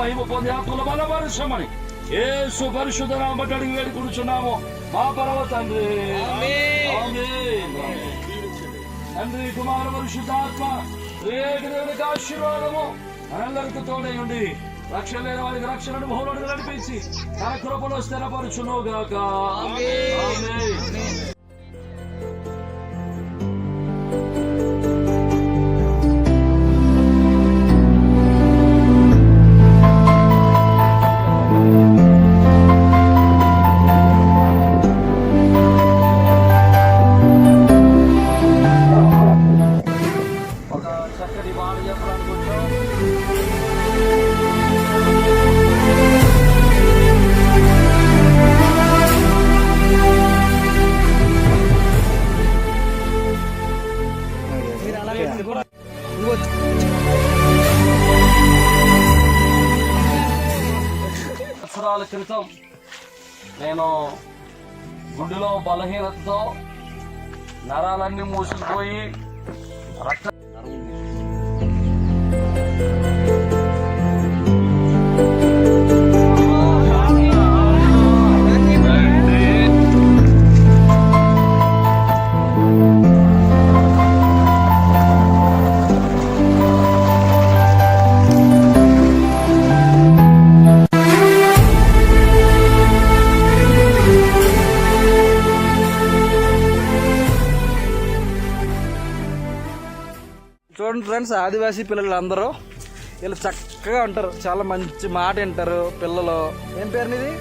మహిమ పొంది ఆత్మల బలపరచమని యేసు పరిశుద్ధ నామమున బట్టి అడిగి వేడుకొనుచున్నాము మా పరమ తండ్రి. తండ్రి కుమార పరిశుద్ధాత్మ త్రియేక దేవునికి ఆశీర్వాదము మనందరికీ తోడై ఉండి రక్షణ లేని వారికి రక్షణ అనుభవంలో నడిపించి తన కృపలో స్థిరపరచును గాక. ఆమేన్. సంవత్సరాల క్రితం నేను గుండెలో బలహీనతతో నరాలన్నీ మూసుకుపోయి రక్త చూడండి ఫ్రెండ్స్, ఆదివాసీ పిల్లలు అందరూ వీళ్ళు చక్కగా ఉంటారు, చాలా మంచి మాట వింటారు పిల్లలు. ఏం పేరు నీది?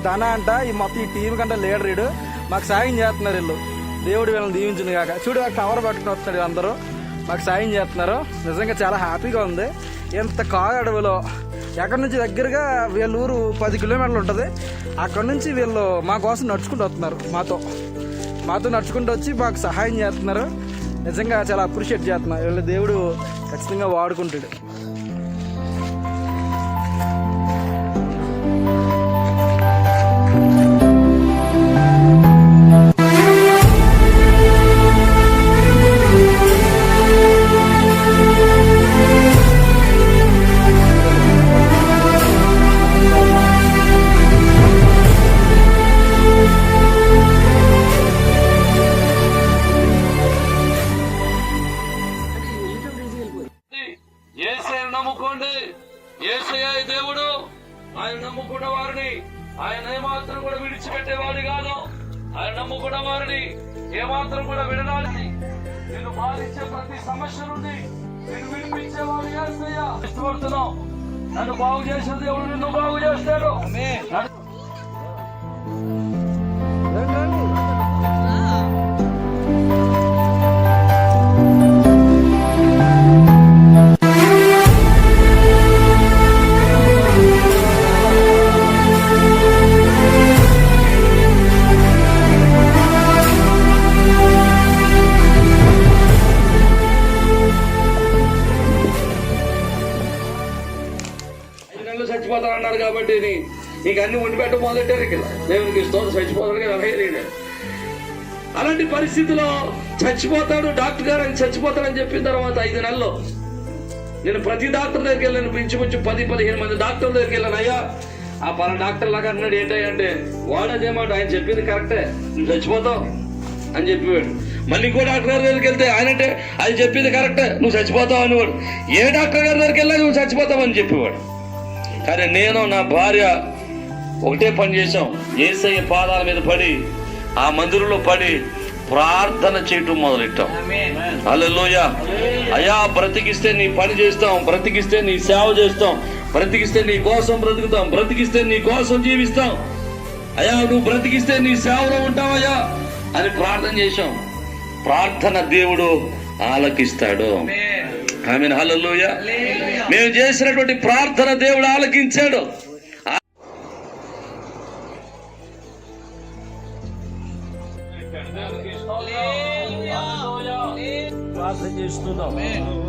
ధన అంట. ఈ మొత్తం ఈ టీం కంటే లీడర్ వీడు. మాకు సాయం చేస్తున్నారు వీళ్ళు. దేవుడు వీళ్ళని దీవించును కాక. చూడు కవర్ పట్టుకుని వస్తున్నాడు. అందరూ మాకు సాయం చేస్తున్నారు. నిజంగా చాలా హ్యాపీగా ఉంది. ఎంత కాదు అడవిలో ఎక్కడి నుంచి దగ్గరగా వీళ్ళ ఊరు 10 కిలోమీటర్లు ఉంటుంది. అక్కడ నుంచి వీళ్ళు మా కోసం నడుచుకుంటూ వస్తున్నారు. మాతో నడుచుకుంటూ వచ్చి మాకు సహాయం చేస్తున్నారు. నిజంగా చాలా అప్రిషియేట్ చేస్తున్నా. వీళ్ళ దేవుడు ఖచ్చితంగా వాడుకుంటాడు. నమ్ముకోండి. యేసయ్య దేవుడు. ఆయన నమ్ముకున్న వారిని ఆయన ఏమాత్రం కూడా విడిచిపెట్టేవాడు కాదు. ఆయన నమ్ముకున్న వారిని ఏమాత్రం కూడా విడనాలని నేను బాధించే ప్రతి సమస్య నుండి నేను విడిపించేవాడు యేసయ్య. ఇష్టపడుతున్నావు. నన్ను బాగు చేసిన దేవుడు నిన్ను బాగు చేస్తాడు. చచ్చిపోతానన్నారు కాబట్టి నీకు అన్ని ఉండి పెట్ట మొదలెట్టారు. ఇక్కడ దేవునికి స్తోత్రం. చచ్చిపోతాడు కదా అలాగే. అలాంటి పరిస్థితిలో చచ్చిపోతాడు డాక్టర్ గారు అని చచ్చిపోతాడని చెప్పిన తర్వాత 5 నెలల్లో నేను ప్రతి డాక్టర్ దగ్గరికి వెళ్ళాను. ఇంచుమించు 10-15 మంది డాక్టర్ దగ్గరికి వెళ్ళాను. అయ్యా ఆ పలా డాక్టర్ లాగా అన్నాడు. ఏంటంటే వాడదేమాట ఆయన చెప్పింది కరెక్టే, నువ్వు చచ్చిపోతావు అని చెప్పేవాడు. మళ్ళీ ఇంకో డాక్టర్ గారి దగ్గరికి వెళ్తే ఆయనంటే అది చెప్పింది కరెక్టే, నువ్వు చచ్చిపోతావు అనేవాడు. ఏ డాక్టర్ గారి దగ్గరికి వెళ్ళా నువ్వు చచ్చిపోతావు అని చెప్పేవాడు. కానీ నేను నా భార్య ఒకటే పని చేశాం. యేసయ్య పాదాల మీద పడి ఆ మందిరంలో పడి ప్రార్థన చేయటం మొదలెట్టాం. హల్లెలూయా. అయ్యా బ్రతికిస్తే నీ పని చేస్తాం, బ్రతికిస్తే నీ సేవ చేస్తాం, బ్రతికిస్తే నీ కోసం బ్రతుకుతాం, బ్రతికిస్తే నీ కోసం జీవిస్తాం. అయ్యా నువ్వు బ్రతికిస్తే నీ సేవలో ఉంటావయ్యా అని ప్రార్థన చేశాం. ప్రార్థన దేవుడు ఆలకిస్తాడు. ఆమేన్. హల్లెలూయా. మేము చేసినటువంటి ప్రార్థన దేవుడు ఆలకించాడు. ప్రార్థన చేస్తున్నాం.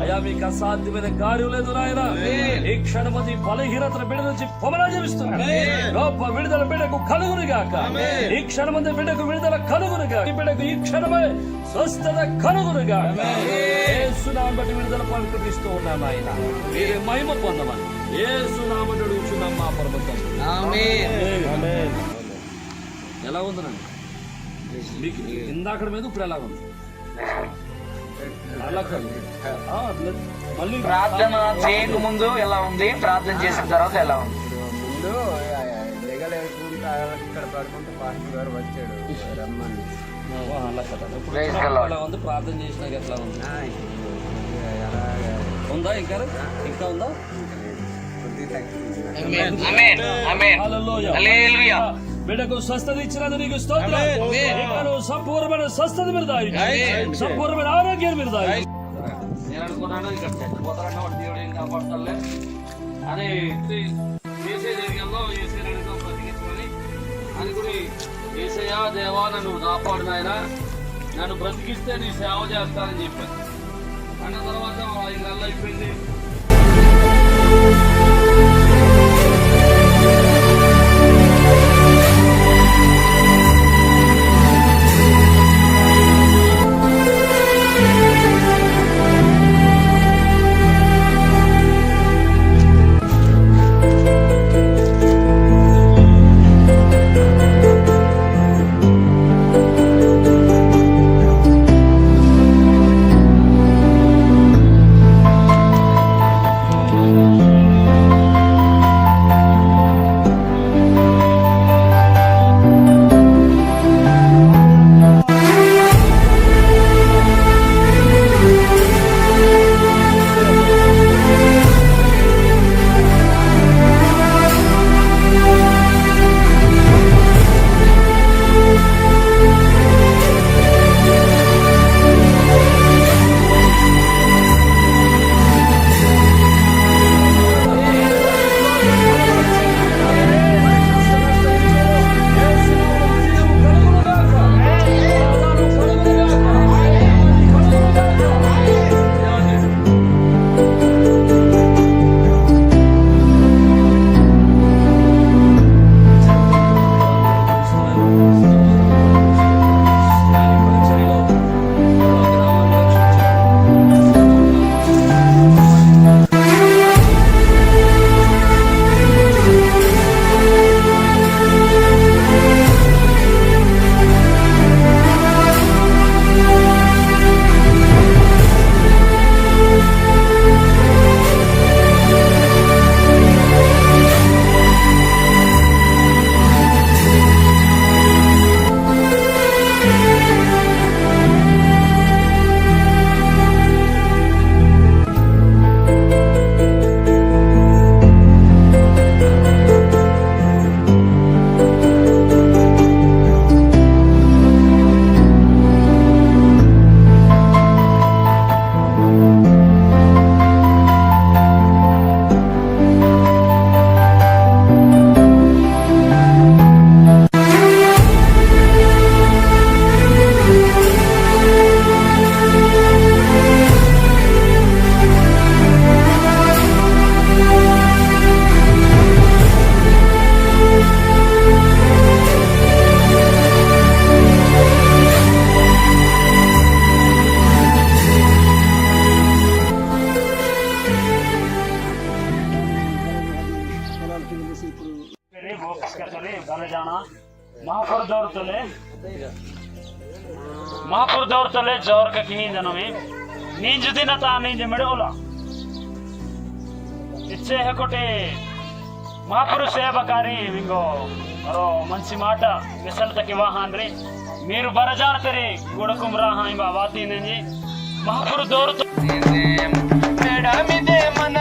అయ్యా మీకు అసాధ్యమైన కార్యం లేదు నాయన. ఈ క్షణమది బలహీనతల బిడ్డ నుంచి పొమలా జీవిస్తున్నాడు. గొప్ప విడుదల బిడ్డకు కలుగునుగాక. ఈ క్షణమంది బిడ్డకు విడుదల కలుగునుగా. ఈ బిడ్డకు ఈ క్షణమే స్వస్థత కలుగునుగా. యేసు నామమున బట్టి విడుదల ప్రకటిస్తూ ఉన్నాను ఆయన. మీరే మహిమ పొందమని యేసు నామమున అడుగుచున్నాం మా పరమ తండ్రి. ఆమేన్. ఎలా ఉందనండి మీకు ఇందాక మీద ఇప్పుడు ఎలా ఉంది? అలా కాదు. మళ్ళీ ప్రార్థన చేయక ముందు ఎలా ఉంది, ప్రార్థన చేసిన తర్వాత ఎలా ఉంది? ముందు లెగలేకుండా ఇక్కడ పడుకుంటే పాస్టర్ గారు వచ్చాడు రమ్మని. అలా కదా. ఇప్పుడు Praise the Lord. ఎలా ఉంది? ప్రార్థన చేసినాక ఎట్లా ఉంది? అలాగా ఉందా ఇంకా ఉందా? కొద్దిగా తగ్గింది. ఆమేన్ ఆమేన్ హల్లెలూయా. హల్లెలూయా. బిడ్డకు స్వస్థత ఇచ్చినందు నీకు స్తోత్రం. ఇకను సంపూర్ణమైన స్వస్థత మీరు దాయించు. సంపూర్ణమైన ఆరోగ్యం మీరు దాయించు. నేను అనుకున్నాను ఇక్కడ చచ్చిపోతారన్న వాడు దేవుడు ఏం కాపాడతాలే అని ఏసే జరిగేలో ఏసే అడుగుతాం బ్రతికించమని అని కూడా ఏసయ్యా దేవా నన్ను కాపాడు నాయన, నన్ను బ్రతికిస్తే నీ సేవ చేస్తానని చెప్పాను. అన్న తర్వాత 5 నెలలు అయిపోయింది. महापुर दौर तले जोर का किन्हीं दिनों में नींद दिन ता नींद मेरे होला इच्छे है कोटे महापुर सेवकारी विंगो अरो मंसी माटा मिसल तक वहाँ अंदरे मेरु बरजान तेरे गुड़कुम रहा हैं बावाती ने जी महापुर दौर तो मेरा मिदे मन